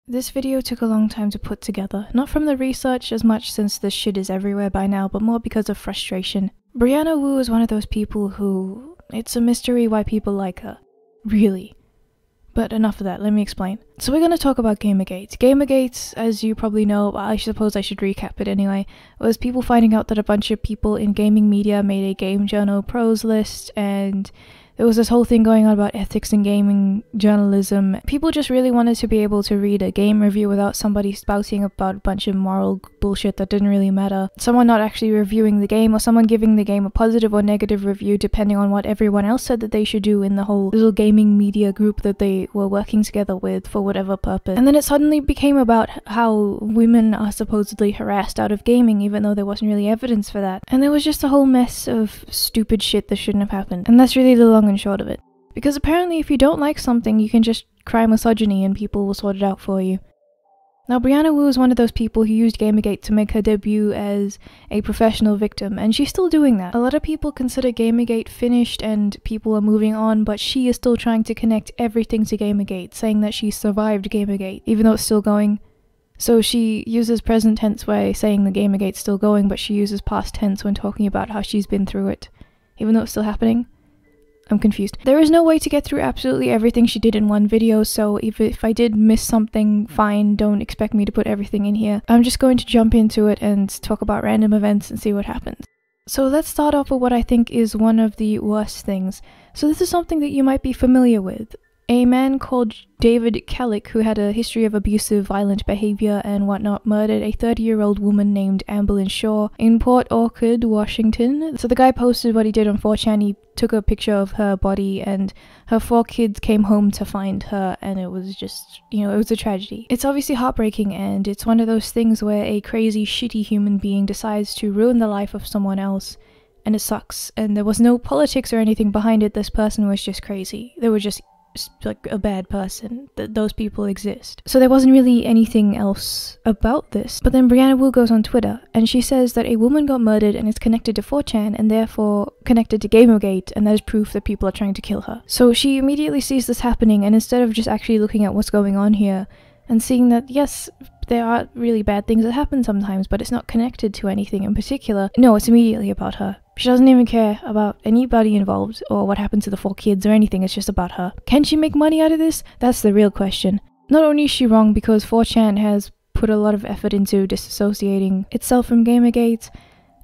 This video took a long time to put together, not from the research as much since this shit is everywhere by now, but more because of frustration. Brianna Wu is one of those people who... it's a mystery why people like her. Really. But enough of that, let me explain. So we're gonna talk about Gamergate. Gamergate, as you probably know, I suppose I should recap it anyway, was people finding out that a bunch of people in gaming media made a game journal pros list, and there was this whole thing going on about ethics in gaming journalism. People just really wanted to be able to read a game review without somebody spouting about a bunch of moral bullshit that didn't really matter. Someone not actually reviewing the game, or someone giving the game a positive or negative review depending on what everyone else said that they should do in the whole little gaming media group that they were working together with for whatever purpose. And then it suddenly became about how women are supposedly harassed out of gaming even though there wasn't really evidence for that. And there was just a whole mess of stupid shit that shouldn't have happened. And that's really the long and short of it. Because apparently if you don't like something, you can just cry misogyny and people will sort it out for you. Now, Brianna Wu is one of those people who used Gamergate to make her debut as a professional victim, and she's still doing that. A lot of people consider Gamergate finished and people are moving on, but she is still trying to connect everything to Gamergate, saying that she survived Gamergate, even though it's still going. So she uses present tense by saying the Gamergate's still going, but she uses past tense when talking about how she's been through it, even though it's still happening. I'm confused. There is no way to get through absolutely everything she did in one video, so if I did miss something, fine, don't expect me to put everything in here. I'm just going to jump into it and talk about random events and see what happens. So let's start off with what I think is one of the worst things. So this is something that you might be familiar with. A man called David Kellick, who had a history of abusive, violent behavior and whatnot, murdered a 30-year-old woman named Amberlynn Shaw in Port Orchard, Washington. So the guy posted what he did on 4chan. He took a picture of her body, and her 4 kids came home to find her, and it was just, it was a tragedy. It's obviously heartbreaking, and it's one of those things where a crazy, shitty human being decides to ruin the life of someone else, and it sucks. And there was no politics or anything behind it. This person was just crazy. They were just like a bad person. Those people exist. So there wasn't really anything else about this. But then Brianna Wu goes on Twitter and she says that a woman got murdered and is connected to 4chan and therefore connected to Gamergate, and that is proof that people are trying to kill her. So she immediately sees this happening, and instead of just actually looking at what's going on here and seeing that yes, there are really bad things that happen sometimes, but it's not connected to anything in particular. No, it's immediately about her. She doesn't even care about anybody involved or what happened to the 4 kids or anything, it's just about her. Can she make money out of this? That's the real question. Not only is she wrong because 4chan has put a lot of effort into disassociating itself from Gamergate,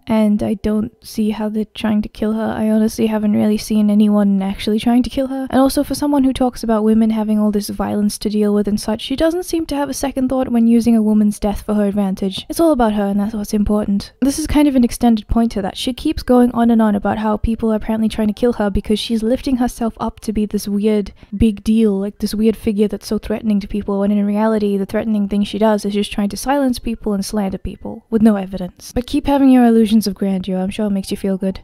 and I don't see how they're trying to kill her. I honestly haven't really seen anyone actually trying to kill her. And also, for someone who talks about women having all this violence to deal with and such, she doesn't seem to have a second thought when using a woman's death for her advantage. It's all about her, and that's what's important. This is kind of an extended point to that. She keeps going on and on about how people are apparently trying to kill her because she's lifting herself up to be this weird big deal, like this weird figure that's so threatening to people, when in reality the threatening thing she does is just trying to silence people and slander people with no evidence. But keep having your illusions of grandeur, I'm sure it makes you feel good.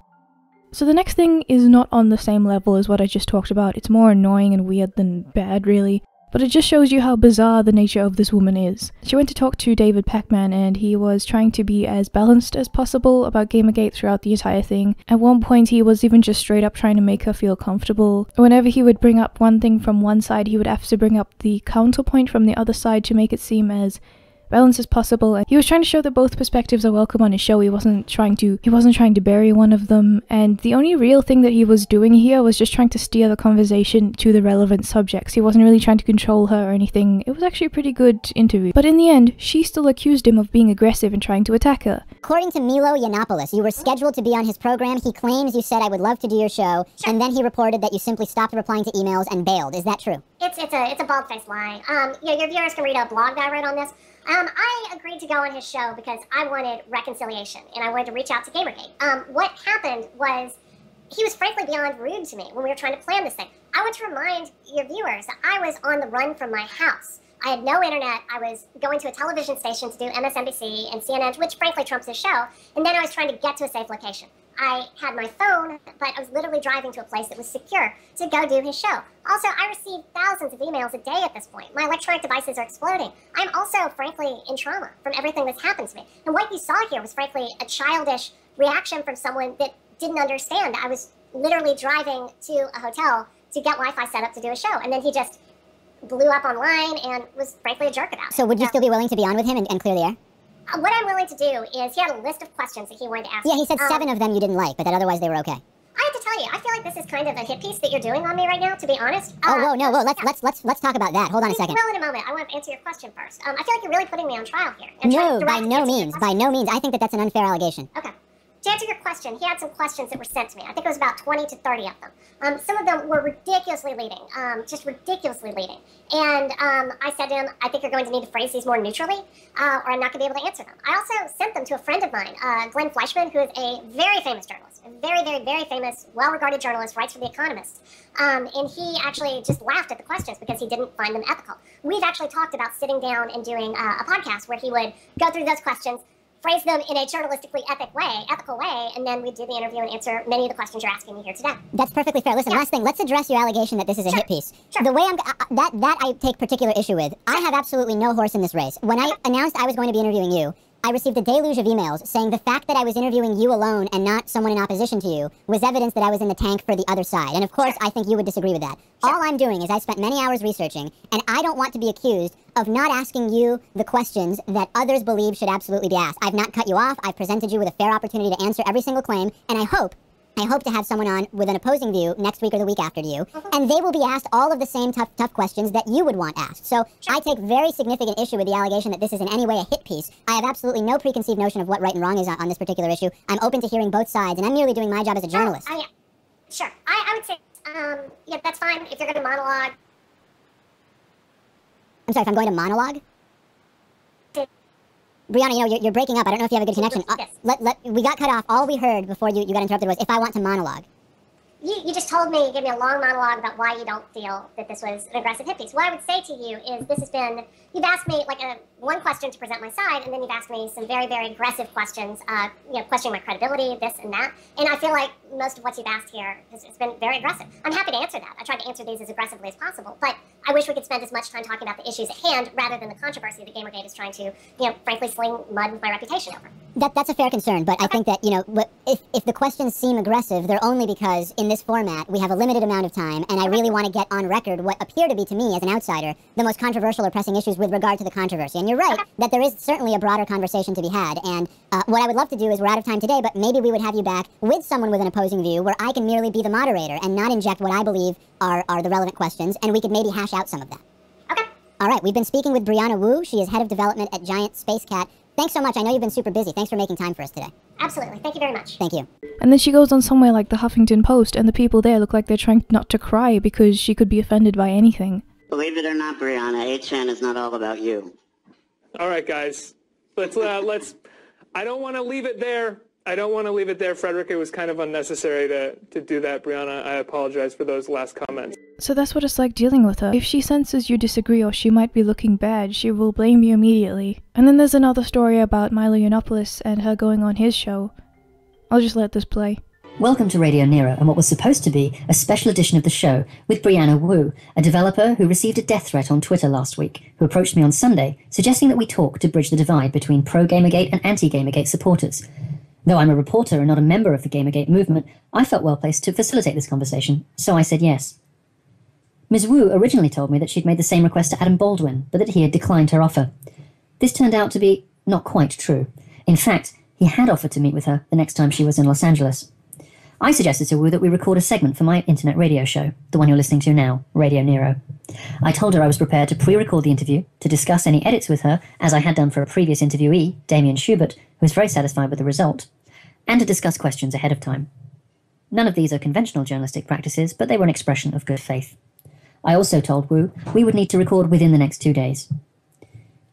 So the next thing is not on the same level as what I just talked about. It's more annoying and weird than bad, really. But it just shows you how bizarre the nature of this woman is. She went to talk to David Pacman, and he was trying to be as balanced as possible about Gamergate throughout the entire thing. At one point he was even just straight up trying to make her feel comfortable. Whenever he would bring up one thing from one side, he would have to bring up the counterpoint from the other side to make it seem as balance as possible. And he was trying to show that both perspectives are welcome on his show. He wasn't trying to bury one of them, and the only real thing that he was doing here was just trying to steer the conversation to the relevant subjects. He wasn't really trying to control her or anything. It was actually a pretty good interview. But in the end, she still accused him of being aggressive and trying to attack her. According to Milo Yiannopoulos, you were scheduled to be on his program. He claims you said, "I would love to do your show," and then he reported that you simply stopped replying to emails and bailed. Is that true? It's a bald-faced lie. Your viewers can read a blog that I wrote on this. I agreed to go on his show because I wanted reconciliation, and I wanted to reach out to Gamergate. What happened was, he was frankly beyond rude to me when we were trying to plan this thing. I want to remind your viewers that I was on the run from my house. I had no internet. I was going to a television station to do MSNBC and CNN, which frankly trumps his show, and then I was trying to get to a safe location. I had my phone, but I was literally driving to a place that was secure to go do his show. Also, I receive thousands of emails a day at this point. My electronic devices are exploding. I'm also, frankly, in trauma from everything that's happened to me. And what you saw here was, frankly, a childish reaction from someone that didn't understand. I was literally driving to a hotel to get Wi-Fi set up to do a show, and then he just blew up online and was frankly a jerk about it. So would you still be willing to be on with him and clear the air? What I'm willing to do is, he had a list of questions that he wanted to ask. Yeah, he said 7 of them you didn't like, but that otherwise they were okay. I have to tell you, I feel like this is kind of a hit piece that you're doing on me right now, to be honest. Whoa, let's talk about that. Hold on a second. Well, in a moment. I want to answer your question first. I feel like you're really putting me on trial here. No, by no means. By no means. I think that that's an unfair allegation. Okay. To answer your question, he had some questions that were sent to me. I think it was about 20 to 30 of them. Some of them were ridiculously leading, just ridiculously leading. And I said to him, I think you're going to need to phrase these more neutrally, or I'm not going to be able to answer them. I also sent them to a friend of mine, Glenn Fleischman, who is a very famous journalist, a very, very, very famous, well-regarded journalist, writes for The Economist. And he actually just laughed at the questions because he didn't find them ethical. We've actually talked about sitting down and doing a podcast where he would go through those questions, phrase them in a journalistically ethical way, and then we do the interview and answer many of the questions you're asking me here today. That's perfectly fair. Listen, last thing, let's address your allegation that this is a hit piece. Sure. The way that I take particular issue with. I have absolutely no horse in this race. When I announced I was going to be interviewing you, I received a deluge of emails saying the fact that I was interviewing you alone and not someone in opposition to you was evidence that I was in the tank for the other side. And of course, I think you would disagree with that. All I'm doing is I spent many hours researching, and I don't want to be accused of not asking you the questions that others believe should absolutely be asked. I've not cut you off. I've presented you with a fair opportunity to answer every single claim, and I hope to have someone on with an opposing view next week or the week after to you, and they will be asked all of the same tough questions that you would want asked. So I take very significant issue with the allegation that this is in any way a hit piece. I have absolutely no preconceived notion of what right and wrong is on this particular issue. I'm open to hearing both sides, and I'm merely doing my job as a journalist. Yeah. Sure. I would say, yeah, that's fine if you're going to monologue. I'm sorry, if I'm going to monologue? Brianna, you're breaking up. I don't know if you have a good connection. We got cut off. All we heard before you got interrupted was if I want to monologue. You just told me, you gave me a long monologue about why you don't feel that this was an aggressive hit piece. What I would say to you is this has been, you've asked me like one question to present my side, and then you've asked me some very, very aggressive questions, questioning my credibility, this and that. And I feel like most of what you've asked here has been very aggressive. I'm happy to answer that. I tried to answer these as aggressively as possible, but I wish we could spend as much time talking about the issues at hand rather than the controversy that Gamergate is trying to, frankly sling mud with my reputation over. That's a fair concern, but I think that, if the questions seem aggressive, they're only because in this format we have a limited amount of time, and I really want to get on record what appear to be, to me as an outsider, the most controversial or pressing issues with regard to the controversy. And you're right that there is certainly a broader conversation to be had, and what I would love to do is, we're out of time today, but maybe we would have you back with someone with an opposing view where I can merely be the moderator and not inject what I believe are the relevant questions, and we could maybe hash out some of that. Okay. All right, we've been speaking with Brianna Wu. She is head of development at Giant Space Cat. Thanks so much. I know you've been super busy. Thanks for making time for us today. Absolutely. Thank you very much. Thank you. And then she goes on somewhere like the Huffington Post, and the people there look like they're trying not to cry because she could be offended by anything. Believe it or not, Brianna, 8chan is not all about you. All right, guys. Let's I don't want to leave it there. Frederick. It was kind of unnecessary to do that, Brianna. I apologize for those last comments. So that's what it's like dealing with her. If she senses you disagree or she might be looking bad, she will blame you immediately. And then there's another story about Milo Yiannopoulos and her going on his show. I'll just let this play. Welcome to Radio Nero and what was supposed to be a special edition of the show with Brianna Wu, a developer who received a death threat on Twitter last week, who approached me on Sunday suggesting that we talk to bridge the divide between pro-Gamergate and anti-Gamergate supporters. Though I'm a reporter and not a member of the Gamergate movement, I felt well placed to facilitate this conversation, so I said yes. Ms. Wu originally told me that she'd made the same request to Adam Baldwin, but that he had declined her offer. This turned out to be not quite true. In fact, he had offered to meet with her the next time she was in Los Angeles. I suggested to Wu that we record a segment for my internet radio show, the one you're listening to now, Radio Nero. I told her I was prepared to pre-record the interview, to discuss any edits with her, as I had done for a previous interviewee, Damien Schubert, who was very satisfied with the result, and to discuss questions ahead of time. None of these are conventional journalistic practices, but they were an expression of good faith. I also told Wu we would need to record within the next 2 days.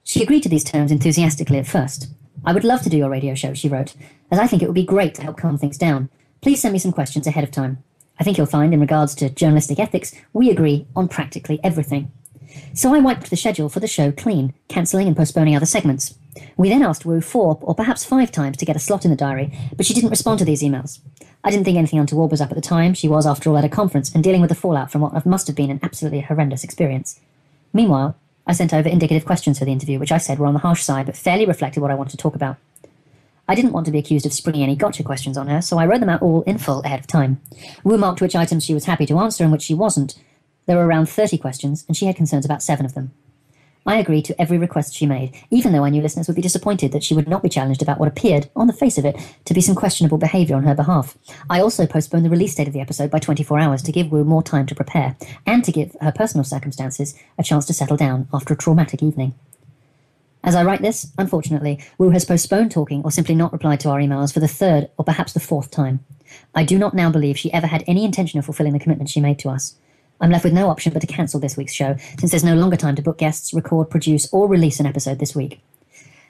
She agreed to these terms enthusiastically at first. I would love to do your radio show, she wrote, as I think it would be great to help calm things down. Please send me some questions ahead of time. I think you'll find, in regards to journalistic ethics, we agree on practically everything. So I wiped the schedule for the show clean, cancelling and postponing other segments. We then asked Wu 4 or perhaps 5 times to get a slot in the diary, but she didn't respond to these emails. I didn't think anything untoward was up at the time. She was, after all, at a conference and dealing with the fallout from what must have been an absolutely horrendous experience. Meanwhile, I sent over indicative questions for the interview, which I said were on the harsh side, but fairly reflected what I wanted to talk about. I didn't want to be accused of springing any gotcha questions on her, so I wrote them out all in full ahead of time. Wu marked which items she was happy to answer and which she wasn't. There were around 30 questions, and she had concerns about 7 of them. I agreed to every request she made, even though I knew listeners would be disappointed that she would not be challenged about what appeared, on the face of it, to be some questionable behaviour on her behalf. I also postponed the release date of the episode by 24 hours to give Wu more time to prepare, and to give her personal circumstances a chance to settle down after a traumatic evening. As I write this, unfortunately, Wu has postponed talking or simply not replied to our emails for the 3rd or perhaps the 4th time. I do not now believe she ever had any intention of fulfilling the commitment she made to us. I'm left with no option but to cancel this week's show, since there's no longer time to book guests, record, produce, or release an episode this week.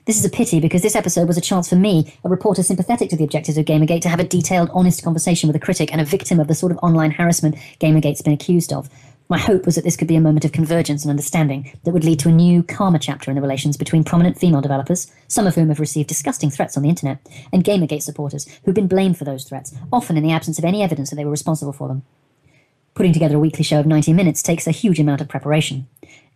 This is a pity because this episode was a chance for me, a reporter sympathetic to the objectives of Gamergate, to have a detailed, honest conversation with a critic and a victim of the sort of online harassment Gamergate's been accused of. My hope was that this could be a moment of convergence and understanding that would lead to a new, calmer chapter in the relations between prominent female developers, some of whom have received disgusting threats on the internet, and Gamergate supporters who've been blamed for those threats, often in the absence of any evidence that they were responsible for them. Putting together a weekly show of 90 minutes takes a huge amount of preparation.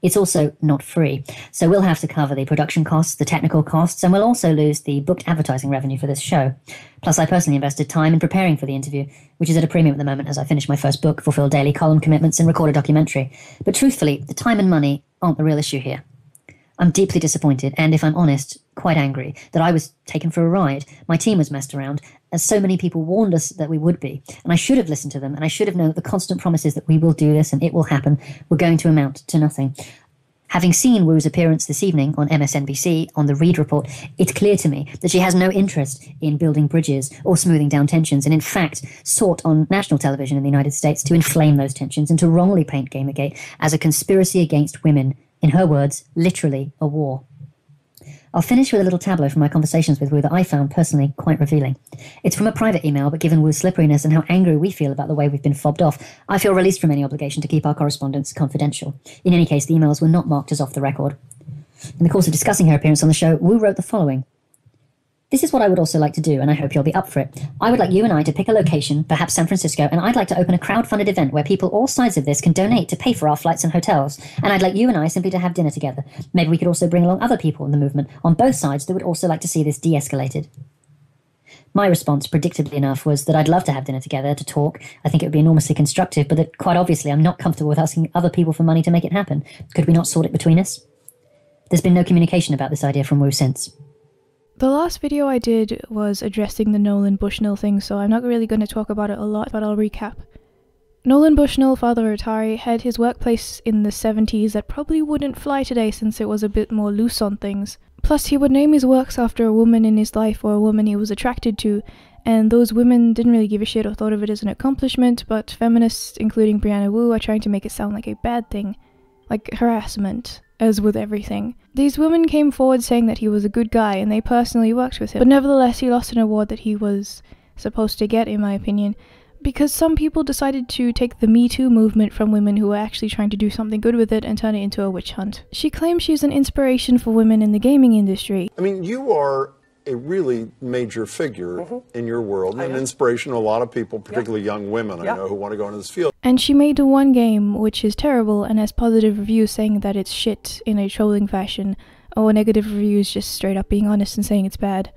It's also not free, so we'll have to cover the production costs, the technical costs, and we'll also lose the booked advertising revenue for this show. Plus, I personally invested time in preparing for the interview, which is at a premium at the moment as I finish my first book, fulfill daily column commitments, and record a documentary. But truthfully, the time and money aren't the real issue here. I'm deeply disappointed, and if I'm honest, quite angry, that I was taken for a ride. My team was messed around, as so many people warned us that we would be. And I should have listened to them, and I should have known that the constant promises that we will do this and it will happen were going to amount to nothing. Having seen Wu's appearance this evening on MSNBC on the Reid Report, it's clear to me that she has no interest in building bridges or smoothing down tensions, and in fact sought on national television in the United States to inflame those tensions and to wrongly paint Gamergate as a conspiracy against women. In her words, literally a war. I'll finish with a little tableau from my conversations with Wu that I found personally quite revealing. It's from a private email, but given Wu's slipperiness and how angry we feel about the way we've been fobbed off, I feel released from any obligation to keep our correspondence confidential. In any case, the emails were not marked as off the record. In the course of discussing her appearance on the show, Wu wrote the following. This is what I would also like to do, and I hope you'll be up for it. I would like you and I to pick a location, perhaps San Francisco, and I'd like to open a crowd-funded event where people all sides of this can donate to pay for our flights and hotels. And I'd like you and I simply to have dinner together. Maybe we could also bring along other people in the movement on both sides that would also like to see this de-escalated. My response, predictably enough, was that I'd love to have dinner together, to talk. I think it would be enormously constructive, but that quite obviously I'm not comfortable with asking other people for money to make it happen. Could we not sort it between us? There's been no communication about this idea from Wu since. The last video I did was addressing the Nolan Bushnell thing, so I'm not really going to talk about it a lot, but I'll recap. Nolan Bushnell, father of Atari, had his workplace in the 70s that probably wouldn't fly today since it was a bit more loose on things. Plus, he would name his works after a woman in his life or a woman he was attracted to, and those women didn't really give a shit or thought of it as an accomplishment, but feminists, including Brianna Wu, are trying to make it sound like a bad thing. Like harassment. As with everything. These women came forward saying that he was a good guy and they personally worked with him, but nevertheless he lost an award that he was supposed to get, in my opinion, because some people decided to take the Me Too movement from women who were actually trying to do something good with it and turn it into a witch hunt. She claims she's an inspiration for women in the gaming industry. I mean, you are a really major figure in your world and an inspiration to a lot of people, particularly young women, I know, who want to go into this field. And she made the one game which is terrible and has positive reviews saying that it's shit in a trolling fashion, or negative reviews just straight up being honest and saying it's bad.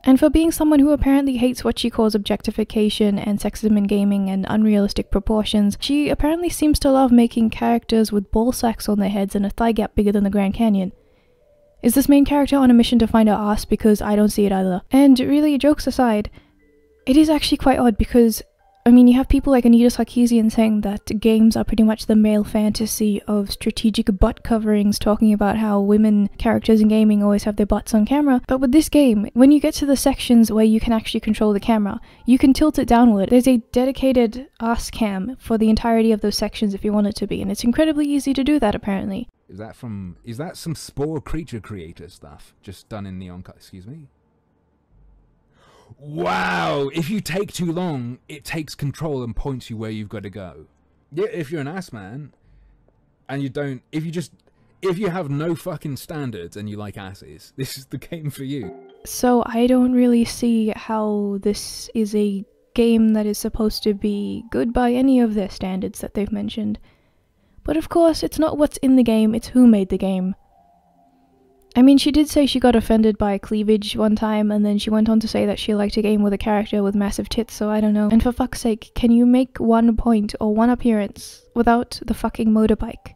And for being someone who apparently hates what she calls objectification and sexism in gaming and unrealistic proportions, she apparently seems to love making characters with ball sacks on their heads and a thigh gap bigger than the Grand Canyon. Is this main character on a mission to find her ass? Because I don't see it either. And really, jokes aside, it is actually quite odd because, I mean, you have people like Anita Sarkeesian saying that games are pretty much the male fantasy of strategic butt coverings, talking about how women characters in gaming always have their butts on camera. But with this game, when you get to the sections where you can actually control the camera, you can tilt it downward. There's a dedicated ass cam for the entirety of those sections if you want it to be, and it's incredibly easy to do that apparently. Is that some Spore Creature Creator stuff just done in Neon Cut? Excuse me? Wow, if you take too long, it takes control and points you where you've got to go. Yeah, if you're an ass man, and you don't, if you have no fucking standards and you like asses, this is the game for you. So I don't really see how this is a game that is supposed to be good by any of their standards that they've mentioned. But of course, it's not what's in the game, it's who made the game. I mean, she did say she got offended by cleavage one time, and then she went on to say that she liked a game with a character with massive tits, so I don't know. And for fuck's sake, can you make one point or one appearance without the fucking motorbike?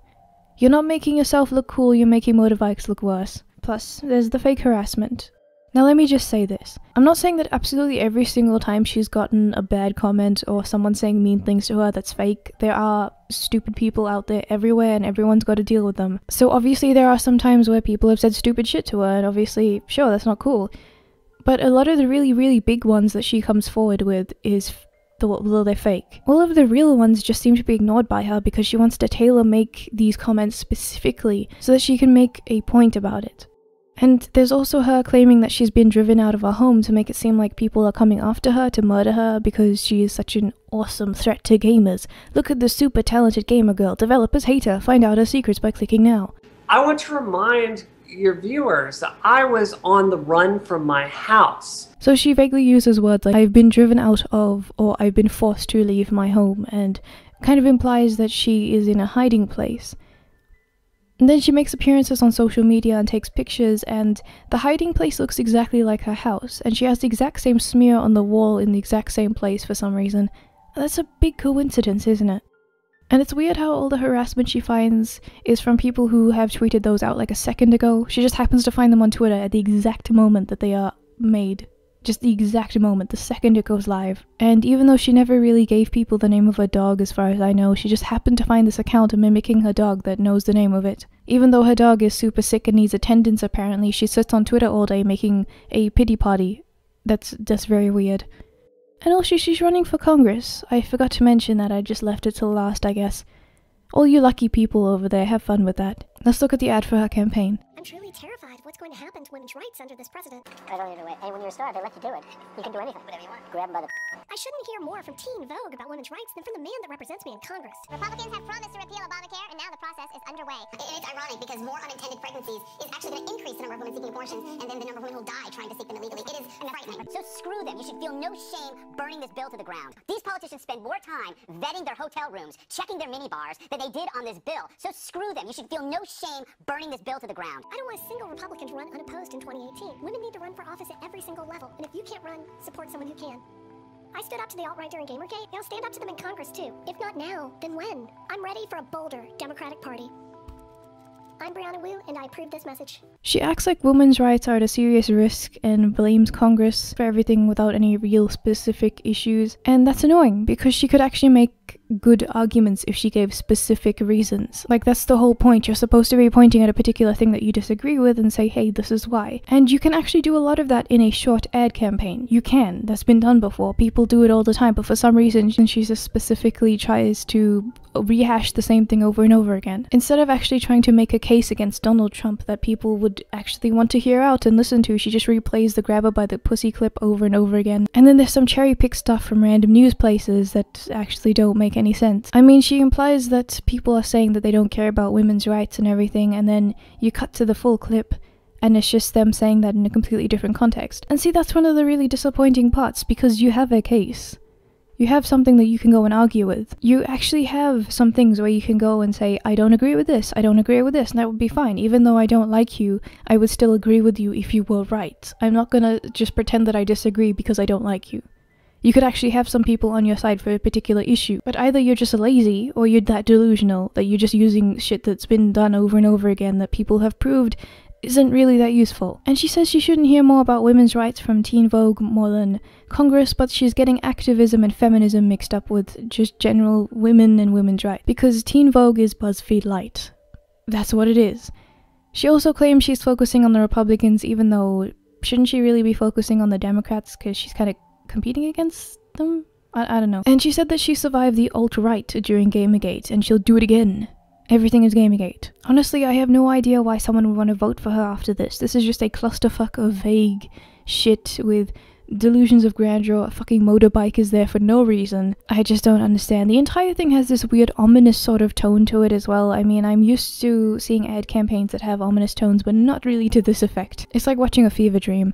You're not making yourself look cool, you're making motorbikes look worse. Plus, there's the fake harassment. Now let me just say this. I'm not saying that absolutely every single time she's gotten a bad comment or someone saying mean things to her that's fake. There are stupid people out there everywhere and everyone's got to deal with them. So obviously there are some times where people have said stupid shit to her and obviously, sure, that's not cool. But a lot of the really, really big ones that she comes forward with is well, they're fake. All of the real ones just seem to be ignored by her because she wants to tailor-make these comments specifically so that she can make a point about it. And there's also her claiming that she's been driven out of her home to make it seem like people are coming after her to murder her because she is such an awesome threat to gamers. Look at this super talented gamer girl. Developers hate her. Find out her secrets by clicking now. I want to remind your viewers that I was on the run from my house. So she vaguely uses words like I've been driven out of or I've been forced to leave my home and kind of implies that she is in a hiding place. And then she makes appearances on social media and takes pictures, and the hiding place looks exactly like her house, and she has the exact same smear on the wall in the exact same place for some reason. That's a big coincidence, isn't it? And it's weird how all the harassment she finds is from people who have tweeted those out like a second ago. She just happens to find them on Twitter at the exact moment that they are made. Just the exact moment, the second it goes live. And even though she never really gave people the name of her dog as far as I know, she just happened to find this account mimicking her dog that knows the name of it. Even though her dog is super sick and needs attendance apparently, she sits on Twitter all day making a pity party. That's very weird. And also she's running for Congress. I forgot to mention that, I just left it till last, I guess. All you lucky people over there, have fun with that. Let's look at the ad for her campaign. I'm truly terrified of what's going to happen to women's rights under this president. I don't even know. Hey, when you're a star, they let you do it. You can do anything, whatever you want. Grab them by the... I shouldn't hear more from Teen Vogue about women's rights than from the man that represents me in Congress. Republicans have promised to repeal Obamacare, and now the process is underway. It's ironic because more unintended pregnancies is actually going to increase the number of women seeking abortions, and then the number of women who will die trying to seek them illegally. It is frightening. So screw them. You should feel no shame burning this bill to the ground. These politicians spend more time vetting their hotel rooms, checking their mini bars, than they did on this bill. So screw them. You should feel no shame burning this bill to the ground. I don't want a single Republican to run unopposed in 2018. Women need to run for office at every single level, and if you can't run, support someone who can. I stood up to the alt-right during Gamergate, and I'll stand up to them in Congress too. If not now, then when? I'm ready for a bolder Democratic Party. I'm Brianna Wu, and I approve this message. She acts like women's rights are at a serious risk and blames Congress for everything without any real specific issues. And that's annoying, because she could actually make good arguments if she gave specific reasons. Like, that's the whole point. You're supposed to be pointing at a particular thing that you disagree with and say, hey, this is why. And you can actually do a lot of that in a short ad campaign. You can. That's been done before. People do it all the time, but for some reason, she just specifically tries to rehash the same thing over and over again. Instead of actually trying to make a case against Donald Trump that people would actually want to hear out and listen to, she just replays the grab her by the pussy clip over and over again. And then there's some cherry-picked stuff from random news places that actually don't make any sense. I mean, she implies that people are saying that they don't care about women's rights and everything, and then you cut to the full clip and it's just them saying that in a completely different context. And see, that's one of the really disappointing parts, because you have a case. You have something that you can go and argue with. You actually have some things where you can go and say, I don't agree with this, I don't agree with this, and that would be fine. Even though I don't like you, I would still agree with you if you were right. I'm not gonna just pretend that I disagree because I don't like you. You could actually have some people on your side for a particular issue, but either you're just lazy or you're that delusional that you're just using shit that's been done over and over again that people have proved isn't really that useful. And she says she shouldn't hear more about women's rights from Teen Vogue more than Congress, but she's getting activism and feminism mixed up with just general women and women's rights, because Teen Vogue is BuzzFeed Light. That's what it is. She also claims she's focusing on the Republicans, even though shouldn't she really be focusing on the Democrats, because she's kind of competing against them? I don't know. And she said that she survived the alt-right during Gamergate, and she'll do it again. Everything is Gamergate. Honestly, I have no idea why someone would want to vote for her after this. This is just a clusterfuck of vague shit with delusions of grandeur. A fucking motorbike is there for no reason. I just don't understand. The entire thing has this weird ominous sort of tone to it as well. I mean, I'm used to seeing ad campaigns that have ominous tones, but not really to this effect. It's like watching a fever dream.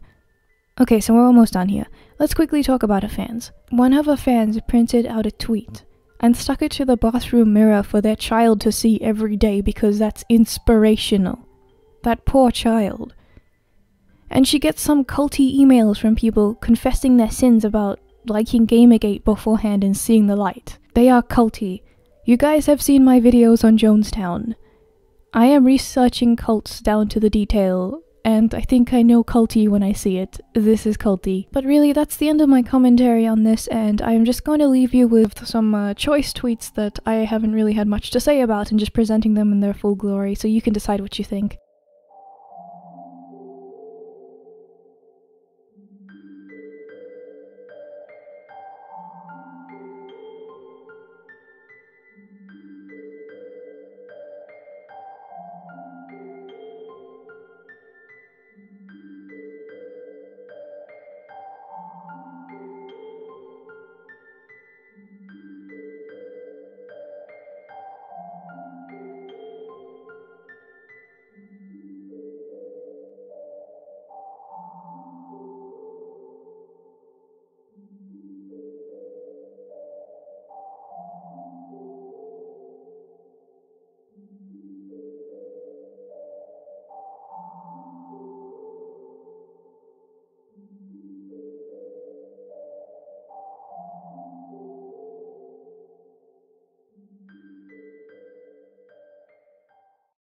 Okay, so we're almost done here. Let's quickly talk about her fans. One of her fans printed out a tweet and stuck it to the bathroom mirror for their child to see every day because that's inspirational. That poor child. And she gets some culty emails from people confessing their sins about liking Gamergate beforehand and seeing the light. They are culty. You guys have seen my videos on Jonestown. I am researching cults down to the detail, and I think I know culty when I see it. This is culty. But really, that's the end of my commentary on this, and I'm just going to leave you with some choice tweets that I haven't really had much to say about and just presenting them in their full glory, so you can decide what you think.